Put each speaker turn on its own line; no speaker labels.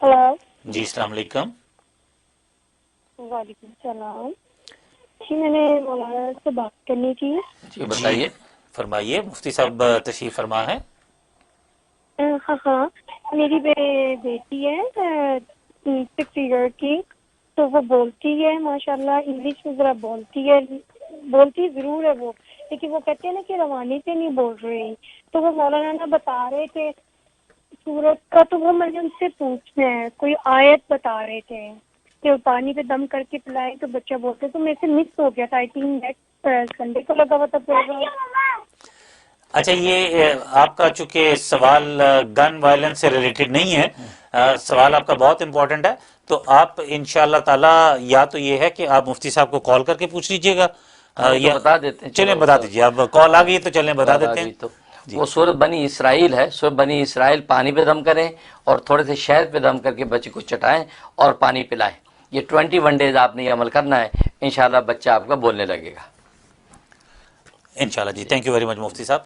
Hello.
جی السلام علیکم.
وعلیکم السلام. جی میں نے مولانا سے بات کرنی تھی.
جی بتائیے.
فرمائیے، مفتی صاحب تشریف فرما ہے.
ہاں میری بیٹی ہے 6 ایئر کی، تو وہ بولتی ہے ماشاءاللہ انگلش میں ذرا بولتی ضرور ہے وہ، لیکن وہ کہتے ہیں نا کہ روانی سے نہیں بول رہی. تو وہ مولانا بتا رہے تھے سورت کا، تو وہ میں نے ان سے پوچھنا ہے، کوئی آیت بتا رہے تھے کہ پانی پہ دم کر کے پلائے تو بچہ بولتے، تو میرے سے مس ہو گیا تھا. آئی تھنک نیکسٹ سنڈے کو لگا ہوا تھا پروگرام.
اچھا، یہ آپ کا چونکہ سوال گن وائلنس سے ریلیٹڈ نہیں ہے، سوال آپ کا بہت امپورٹنٹ ہے، تو آپ انشاءاللہ تعالی یا تو یہ ہے کہ آپ مفتی صاحب کو کال کر کے پوچھ لیجئے گا،
وہ تو
یا
بتا دیتے ہیں.
چلیں بتا دیجئے. اب کال آ گئی تو چلیں بتا
بات آ
دیتے ہیں.
گئی تو
جی
وہ سورۃ بنی اسرائیل ہے. سورۃ بنی اسرائیل پانی پہ دم کریں اور تھوڑے سے شہد پہ دم کر کے بچے کو چٹائیں اور پانی پلائیں. یہ 21 ڈیز آپ نے یہ عمل کرنا ہے، انشاءاللہ بچہ آپ کا بولنے لگے گا.
انشاءاللہ. جی تھینک یو ویری مچ مفتی صاحب.